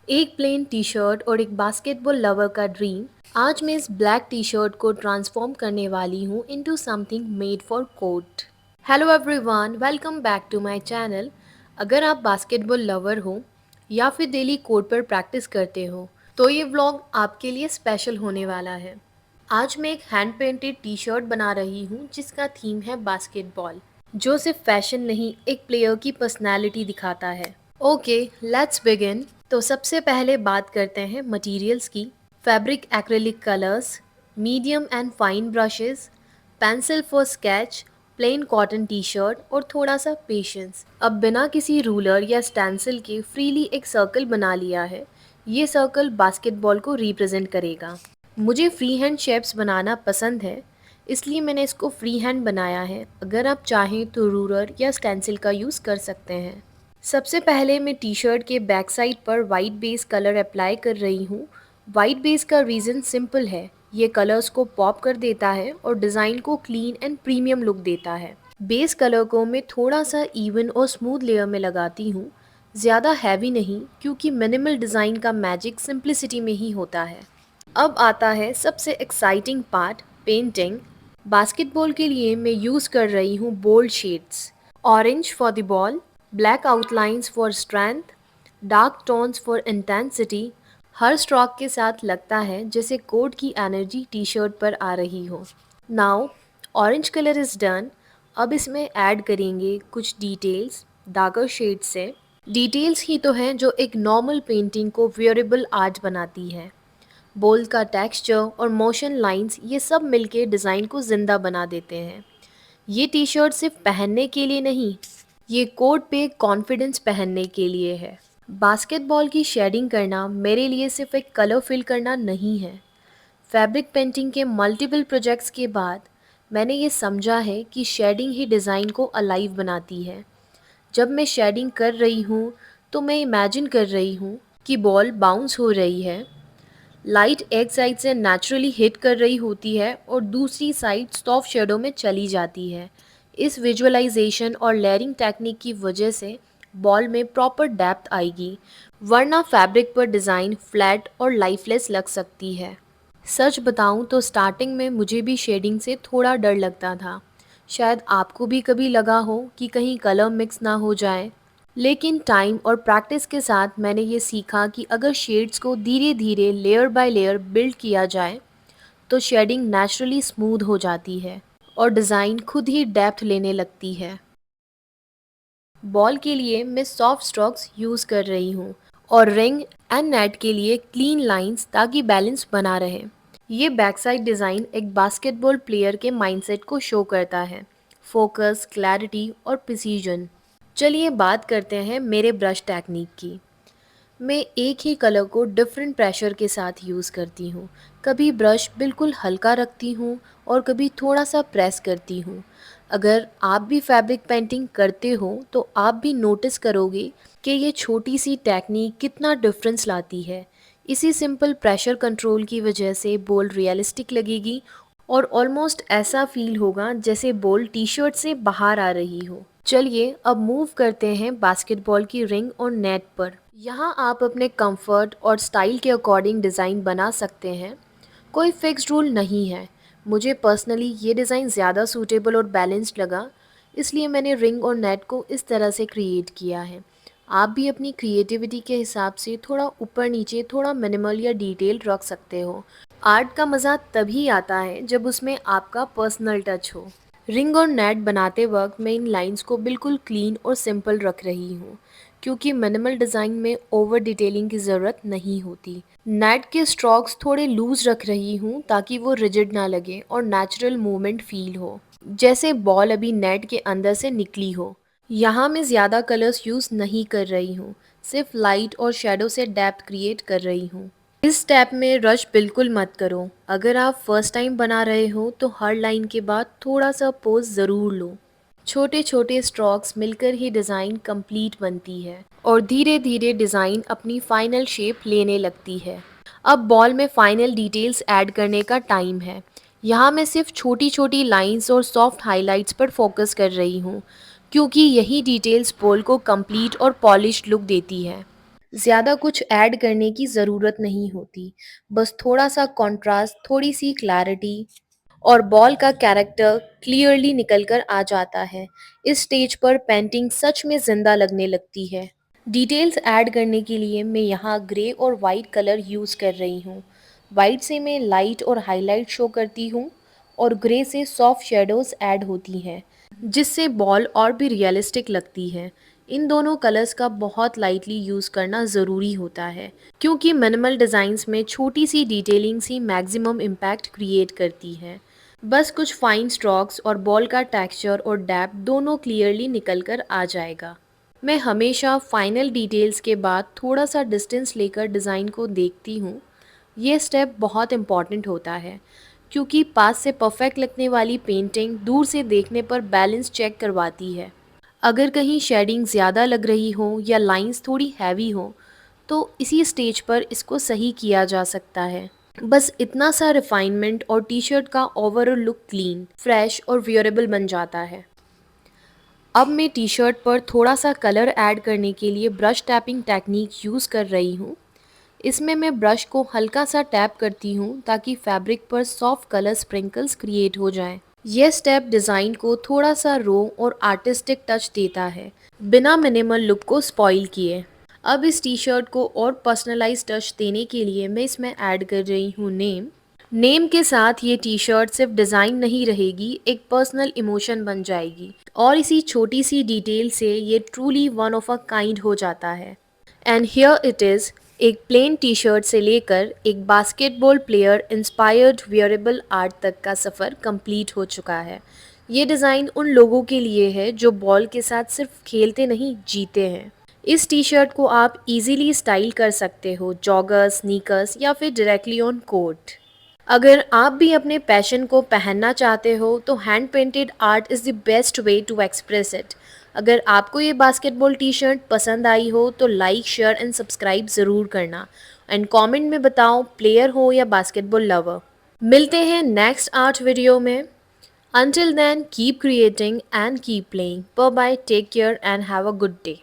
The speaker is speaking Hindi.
एक प्लेन टी शर्ट और एक बास्केटबॉल लवर का ड्रीम। आज मैं इस ब्लैक टी शर्ट को ट्रांसफॉर्म करने वाली हूँ into something made for court. Hello everyone, welcome back to my channel. अगर आप बास्केटबॉल लवर हो या फिर डेली कोर्ट पर प्रैक्टिस करते हो तो ये व्लॉग आपके लिए स्पेशल होने वाला है। आज मैं एक हैंड पेंटेड टी शर्ट बना रही हूँ जिसका थीम है बास्केटबॉल, जो सिर्फ फैशन नहीं एक प्लेयर की पर्सनैलिटी दिखाता है। Okay, let's begin. तो सबसे पहले बात करते हैं मटेरियल्स की। Fabric acrylic colours, medium and fine brushes, pencil for sketch, plain cotton T shirt और थोड़ा सा पेशेंस। अब बिना किसी रूलर या स्टेंसिल के फ्रीली एक सर्कल बना लिया है। ये सर्कल बास्केटबॉल को रिप्रेजेंट करेगा। मुझे फ्री हैंड शेप्स बनाना पसंद है, इसलिए मैंने इसको फ्री हैंड बनाया है। अगर आप चाहें तो रूलर या स्टेंसिल का यूज़ कर सकते हैं। सबसे पहले मैं टी शर्ट के बैक साइड पर वाइट बेस कलर अप्लाई कर रही हूँ। वाइट बेस का रीज़न सिंपल है, ये कलर्स को पॉप कर देता है और डिज़ाइन को क्लीन एंड प्रीमियम लुक देता है। बेस कलर को मैं थोड़ा सा इवन और स्मूथ लेयर में लगाती हूँ, ज़्यादा हैवी नहीं, क्योंकि मिनिमल डिज़ाइन का मैजिक सिंप्लिसिटी में ही होता है। अब आता है सबसे एक्साइटिंग पार्ट, पेंटिंग। बास्केटबॉल के लिए मैं यूज़ कर रही हूँ bold shades. Orange for the ball, black outlines for strength, dark tones for intensity. हर स्ट्रोक के साथ लगता है जैसे कोर्ट की एनर्जी टी शर्ट पर आ रही हो। Now orange colour is done. अब इसमें ऐड करेंगे कुछ डिटेल्स डार्कर शेड से। डिटेल्स ही तो हैं जो एक नॉर्मल पेंटिंग को वियरेबल आर्ट बनाती है। बोल का टेक्सचर और मोशन लाइंस, ये सब मिलके डिज़ाइन को ज़िंदा बना देते हैं। ये टी शर्ट सिर्फ पहनने के लिए नहीं, ये कोट पे कॉन्फिडेंस पहनने के लिए है। बास्केटबॉल की शेडिंग करना मेरे लिए सिर्फ एक कलर फिल करना नहीं है। फैब्रिक पेंटिंग के मल्टीपल प्रोजेक्ट्स के बाद मैंने ये समझा है कि शेडिंग ही डिज़ाइन को अलाइव बनाती है। जब मैं शेडिंग कर रही हूँ तो मैं इमेजिन कर रही हूँ कि बॉल बाउंस हो रही है, लाइट एक साइड से नेचुरली हिट कर रही होती है और दूसरी साइड सॉफ्ट शेडो में चली जाती है। इस विजुअलाइजेशन और लेयरिंग टेक्निक की वजह से बॉल में प्रॉपर डेप्थ आएगी, वरना फैब्रिक पर डिज़ाइन फ्लैट और लाइफलेस लग सकती है। सच बताऊं तो स्टार्टिंग में मुझे भी शेडिंग से थोड़ा डर लगता था। शायद आपको भी कभी लगा हो कि कहीं कलर मिक्स ना हो जाए। लेकिन टाइम और प्रैक्टिस के साथ मैंने ये सीखा कि अगर शेड्स को धीरे धीरे लेयर बाय लेयर बिल्ड किया जाए तो शेडिंग नेचुरली स्मूथ हो जाती है और डिज़ाइन खुद ही डेप्थ लेने लगती है। बॉल के लिए मैं सॉफ्ट स्ट्रोक्स यूज़ कर रही हूँ और रिंग एंड नेट के लिए क्लीन लाइंस, ताकि बैलेंस बना रहे। ये बैक साइड डिज़ाइन एक बास्केटबॉल प्लेयर के माइंडसेट को शो करता है, फोकस, क्लैरिटी और प्रिसीजन। चलिए बात करते हैं मेरे ब्रश टेक्निक की। मैं एक ही कलर को डिफरेंट प्रेशर के साथ यूज़ करती हूँ। कभी ब्रश बिल्कुल हल्का रखती हूँ और कभी थोड़ा सा प्रेस करती हूँ। अगर आप भी फैब्रिक पेंटिंग करते हो तो आप भी नोटिस करोगे कि ये छोटी सी टेक्निक कितना डिफरेंस लाती है। इसी सिंपल प्रेशर कंट्रोल की वजह से बॉल रियलिस्टिक लगेगी और ऑलमोस्ट ऐसा फील होगा जैसे बॉल टी शर्ट से बाहर आ रही हो। चलिए अब मूव करते हैं बास्केटबॉल की रिंग और नेट पर। यहाँ आप अपने कंफर्ट और स्टाइल के अकॉर्डिंग डिज़ाइन बना सकते हैं। कोई फिक्स्ड रूल नहीं है। मुझे पर्सनली ये डिज़ाइन ज़्यादा सूटेबल और बैलेंस्ड लगा, इसलिए मैंने रिंग और नेट को इस तरह से क्रिएट किया है। आप भी अपनी क्रिएटिविटी के हिसाब से थोड़ा ऊपर नीचे, थोड़ा मिनिमल या डिटेल रख सकते हो। आर्ट का मज़ा तभी आता है जब उसमें आपका पर्सनल टच हो। रिंग और नेट बनाते वक्त मैं इन लाइंस को बिल्कुल क्लीन और सिंपल रख रही हूँ, क्योंकि मिनिमल डिज़ाइन में ओवर डिटेलिंग की ज़रूरत नहीं होती। नेट के स्ट्रोक्स थोड़े लूज़ रख रही हूँ ताकि वो रिजिड ना लगे और नेचुरल मूवमेंट फील हो, जैसे बॉल अभी नेट के अंदर से निकली हो। यहाँ मैं ज़्यादा कलर्स यूज़ नहीं कर रही हूँ, सिर्फ लाइट और शेडो से डेप्थ क्रिएट कर रही हूँ। इस स्टेप में रश बिल्कुल मत करो। अगर आप फर्स्ट टाइम बना रहे हो तो हर लाइन के बाद थोड़ा सा पोज ज़रूर लो। छोटे छोटे स्ट्रोक्स मिलकर ही डिज़ाइन कंप्लीट बनती है और धीरे धीरे डिज़ाइन अपनी फाइनल शेप लेने लगती है। अब बॉल में फाइनल डिटेल्स ऐड करने का टाइम है। यहाँ मैं सिर्फ छोटी छोटी लाइंस और सॉफ्ट हाइलाइट्स पर फोकस कर रही हूँ, क्योंकि यही डिटेल्स बॉल को कंप्लीट और पॉलिश्ड लुक देती है। ज़्यादा कुछ ऐड करने की ज़रूरत नहीं होती, बस थोड़ा सा कॉन्ट्रास्ट, थोड़ी सी क्लैरिटी और बॉल का कैरेक्टर क्लियरली निकल कर आ जाता है। इस स्टेज पर पेंटिंग सच में जिंदा लगने लगती है। डिटेल्स ऐड करने के लिए मैं यहाँ ग्रे और वाइट कलर यूज़ कर रही हूँ। वाइट से मैं लाइट और हाईलाइट शो करती हूँ और ग्रे से सॉफ्ट शेडोज़ ऐड होती हैं, जिससे बॉल और भी रियलिस्टिक लगती है। इन दोनों कलर्स का बहुत लाइटली यूज़ करना ज़रूरी होता है, क्योंकि मिनिमल डिज़ाइंस में छोटी सी डिटेलिंग्स ही मैक्सिमम इम्पैक्ट क्रिएट करती है। बस कुछ फाइन स्ट्रोक्स और बॉल का टेक्सचर और डेप्थ दोनों क्लियरली निकल कर आ जाएगा। मैं हमेशा फाइनल डिटेल्स के बाद थोड़ा सा डिस्टेंस लेकर डिज़ाइन को देखती हूँ। ये स्टेप बहुत इम्पॉर्टेंट होता है, क्योंकि पास से परफेक्ट लगने वाली पेंटिंग दूर से देखने पर बैलेंस चेक करवाती है। अगर कहीं शेडिंग ज़्यादा लग रही हो या लाइंस थोड़ी हैवी हो, तो इसी स्टेज पर इसको सही किया जा सकता है। बस इतना सा रिफाइनमेंट और टी शर्ट का ओवरऑल लुक क्लीन, फ्रेश और वियरेबल बन जाता है। अब मैं टी शर्ट पर थोड़ा सा कलर ऐड करने के लिए ब्रश टैपिंग टेक्निक यूज़ कर रही हूँ। इसमें मैं ब्रश को हल्का सा टैप करती हूँ ताकि फैब्रिक पर सॉफ्ट कलर स्प्रिंकल्स क्रिएट हो जाएं। यह स्टेप डिज़ाइन को थोड़ा सा रो और आर्टिस्टिक टच देता है, बिना मिनिमल लुक को स्पॉइल किए। अब इस टी शर्ट को और पर्सनलाइज टच देने के लिए मैं इसमें ऐड कर रही हूँ नेम। नेम के साथ ये टी शर्ट सिर्फ डिज़ाइन नहीं रहेगी, एक पर्सनल इमोशन बन जाएगी और इसी छोटी सी डिटेल से ये truly one of a kind हो जाता है। एंड हियर इट इज़, एक प्लेन टी शर्ट से लेकर एक basketball player inspired wearable art तक का सफ़र कंप्लीट हो चुका है। ये डिज़ाइन उन लोगों के लिए है जो बॉल के साथ सिर्फ खेलते नहीं, जीते हैं। इस टी शर्ट को आप इजीली स्टाइल कर सकते हो, जॉगर्स, स्नीकर्स या फिर डायरेक्टली ऑन कोर्ट। अगर आप भी अपने पैशन को पहनना चाहते हो तो hand painted art is the best way to express it. अगर आपको ये बास्केटबॉल टी शर्ट पसंद आई हो तो लाइक, शेयर एंड सब्सक्राइब ज़रूर करना एंड कमेंट में बताओ प्लेयर हो या बास्केटबॉल लवर। मिलते हैं नेक्स्ट आर्ट वीडियो में। Until then, keep creating and keep playing. Bye bye, take care and have a good day.